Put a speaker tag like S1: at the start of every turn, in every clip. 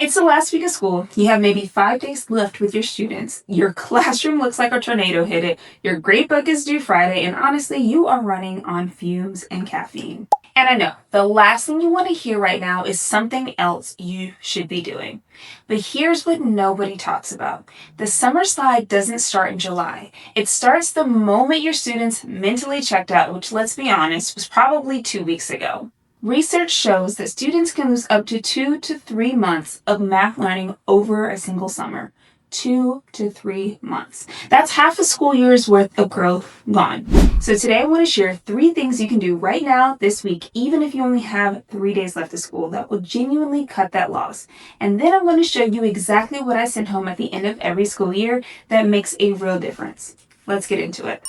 S1: It's the last week of school. You have maybe 5 days left with your students. Your classroom looks like a tornado hit it. Your grade book is due Friday, and honestly, you are running on fumes and caffeine. And I know the last thing you want to hear right now is something else you should be doing. But here's what nobody talks about. The summer slide doesn't start in July. It starts the moment your students mentally checked out, which, let's be honest, was probably 2 weeks ago. Research shows that students can lose up to 2 to 3 months of math learning over a single summer. 2 to 3 months. That's half a school year's worth of growth gone. So today I want to share 3 things you can do right now this week, even if you only have 3 days left of school, that will genuinely cut that loss. And then I'm going to show you exactly what I send home at the end of every school year that makes a real difference. Let's get into it.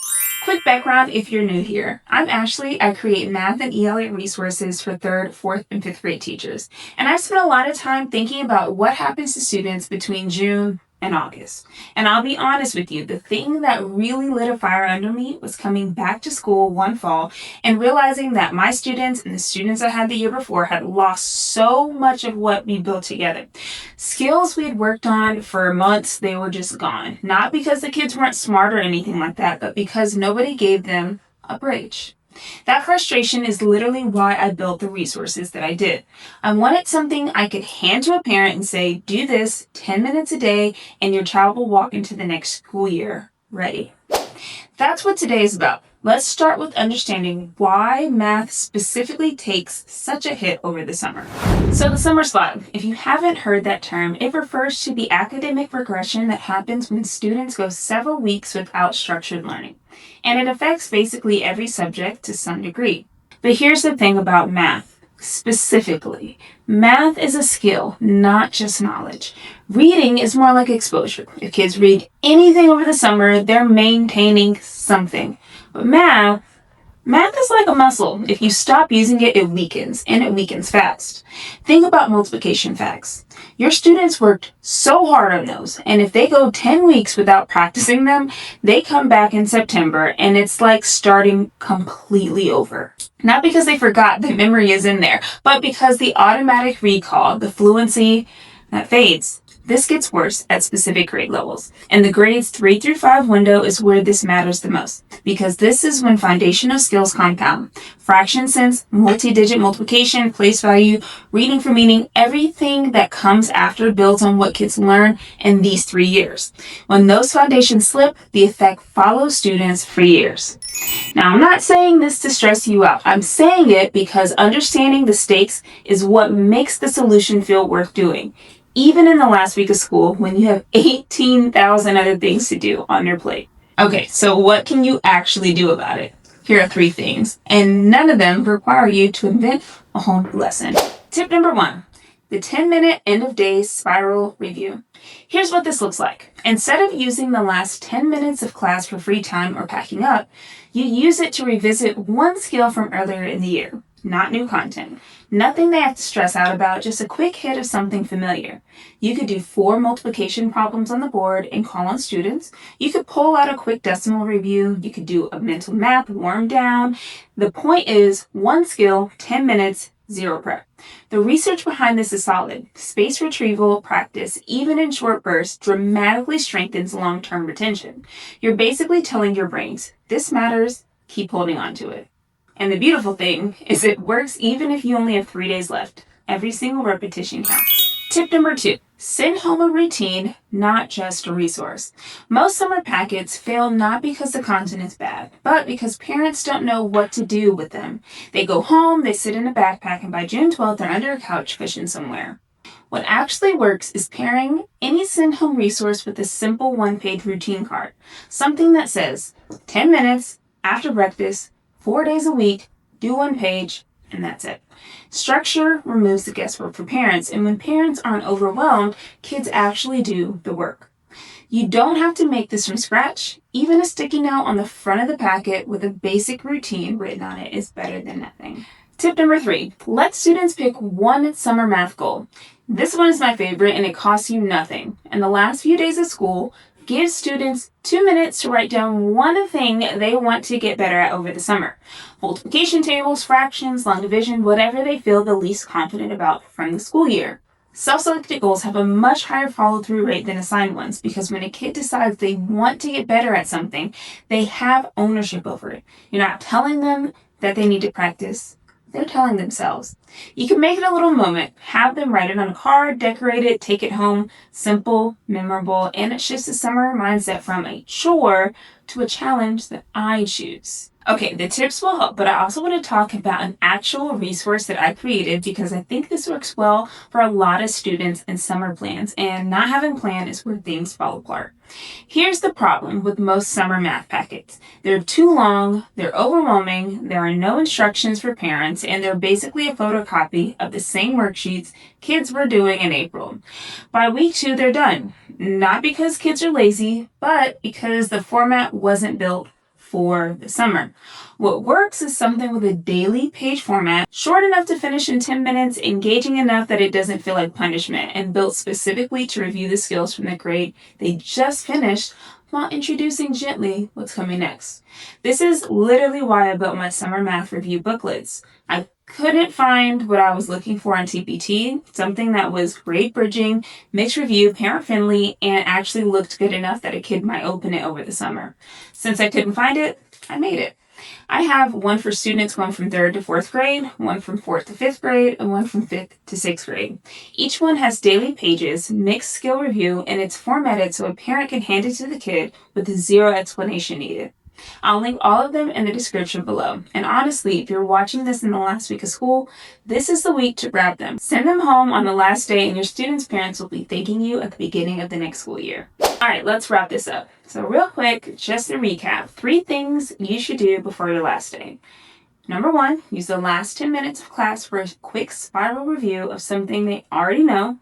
S1: Quick background if you're new here. I'm Ashley. I create math and ELA resources for 3rd, 4th, and 5th grade teachers. And I spent a lot of time thinking about what happens to students between June and August. And I'll be honest with you, the thing that really lit a fire under me was coming back to school one fall and realizing that my students and the students I had the year before had lost so much of what we built together. Skills we had worked on for months, they were just gone. Not because the kids weren't smart or anything like that, but because nobody gave them a break. That frustration is literally why I built the resources that I did. I wanted something I could hand to a parent and say, do this 10 minutes a day and your child will walk into the next school year ready. That's what today is about. Let's start with understanding why math specifically takes such a hit over the summer. So the summer slide, if you haven't heard that term, it refers to the academic regression that happens when students go several weeks without structured learning. And it affects basically every subject to some degree. But here's the thing about math. Specifically, math is a skill, not just knowledge. Reading is more like exposure. If kids read anything over the summer, they're maintaining something. But math is like a muscle. If you stop using it, it weakens, and it weakens fast. Think about multiplication facts. Your students worked so hard on those, and if they go 10 weeks without practicing them, they come back in September, and it's like starting completely over. Not because they forgot that memory is in there, but because the automatic recall, the fluency, that fades. This gets worse at specific grade levels, and the grades 3 through 5 window is where this matters the most, because this is when foundational skills compound. Fraction sense, multi-digit multiplication, place value, reading for meaning, everything that comes after builds on what kids learn in these 3 years. When those foundations slip, the effect follows students for years. Now, I'm not saying this to stress you out. I'm saying it because understanding the stakes is what makes the solution feel worth doing. Even in the last week of school when you have 18,000 other things to do on your plate. Okay, so what can you actually do about it? Here are 3 things, and none of them require you to invent a whole new lesson. Tip number 1, the 10-minute end-of-day spiral review. Here's what this looks like. Instead of using the last 10 minutes of class for free time or packing up, you use it to revisit one skill from earlier in the year. Not new content. Nothing they have to stress out about, just a quick hit of something familiar. You could do 4 multiplication problems on the board and call on students. You could pull out a quick decimal review. You could do a mental math warm down. The point is, one skill, 10 minutes, 0 prep. The research behind this is solid. Space retrieval practice, even in short bursts, dramatically strengthens long-term retention. You're basically telling your brains, this matters, keep holding on to it. And the beautiful thing is it works even if you only have 3 days left. Every single repetition counts. Tip number 2, send home a routine, not just a resource. Most summer packets fail not because the content is bad, but because parents don't know what to do with them. They go home, they sit in a backpack, and by June 12th, they're under a couch cushion somewhere. What actually works is pairing any send home resource with a simple one-page routine card. Something that says, 10 minutes, after breakfast, 4 days a week, do 1 page, and that's it. Structure removes the guesswork for parents, and when parents aren't overwhelmed, kids actually do the work. You don't have to make this from scratch. Even a sticky note on the front of the packet with a basic routine written on it is better than nothing. Tip number 3, let students pick one summer math goal. This one is my favorite, and it costs you nothing. In the last few days of school, give students 2 minutes to write down one thing they want to get better at over the summer. Multiplication tables, fractions, long division, whatever they feel the least confident about from the school year. Self-selected goals have a much higher follow-through rate than assigned ones because when a kid decides they want to get better at something, they have ownership over it. You're not telling them that they need to practice. They're telling themselves. You can make it a little moment. Have them write it on a card, decorate it, take it home. Simple, memorable, and it shifts the summer mindset from a chore to a challenge that I choose. Okay, the tips will help, but I also want to talk about an actual resource that I created because I think this works well for a lot of students and summer plans, and not having a plan is where things fall apart. Here's the problem with most summer math packets. They're too long, they're overwhelming, there are no instructions for parents, and they're basically a photocopy of the same worksheets kids were doing in April. By week 2, they're done. Not because kids are lazy, but because the format wasn't built for the summer. What works is something with a daily page format, short enough to finish in 10 minutes, engaging enough that it doesn't feel like punishment, and built specifically to review the skills from the grade they just finished while introducing gently what's coming next. This is literally why I built my summer math review booklets. I couldn't find what I was looking for on TPT, something that was grade bridging, mixed review, parent friendly, and actually looked good enough that a kid might open it over the summer. Since I couldn't find it, I made it. I have one for students going from 3rd to 4th grade, one from 4th to 5th grade, and one from 5th to 6th grade. Each one has daily pages, mixed skill review, and it's formatted so a parent can hand it to the kid with zero explanation needed. I'll link all of them in the description below. And honestly, if you're watching this in the last week of school, this is the week to grab them. Send them home on the last day and your students' parents will be thanking you at the beginning of the next school year. All right, let's wrap this up. So real quick, just to recap, 3 things you should do before your last day. Number 1, use the last 10 minutes of class for a quick spiral review of something they already know.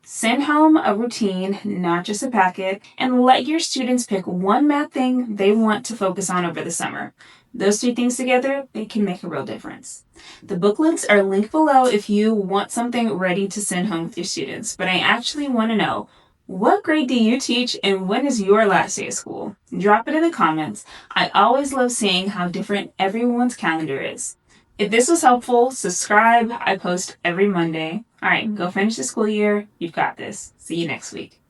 S1: Send home a routine, not just a packet, and let your students pick one math thing they want to focus on over the summer. Those 3 things together, they can make a real difference. The booklets are linked below if you want something ready to send home with your students, but I actually want to know, what grade do you teach and when is your last day of school? Drop it in the comments. I always love seeing how different everyone's calendar is. If this was helpful, subscribe. I post every Monday. All right, go finish the school year. You've got this. See you next week.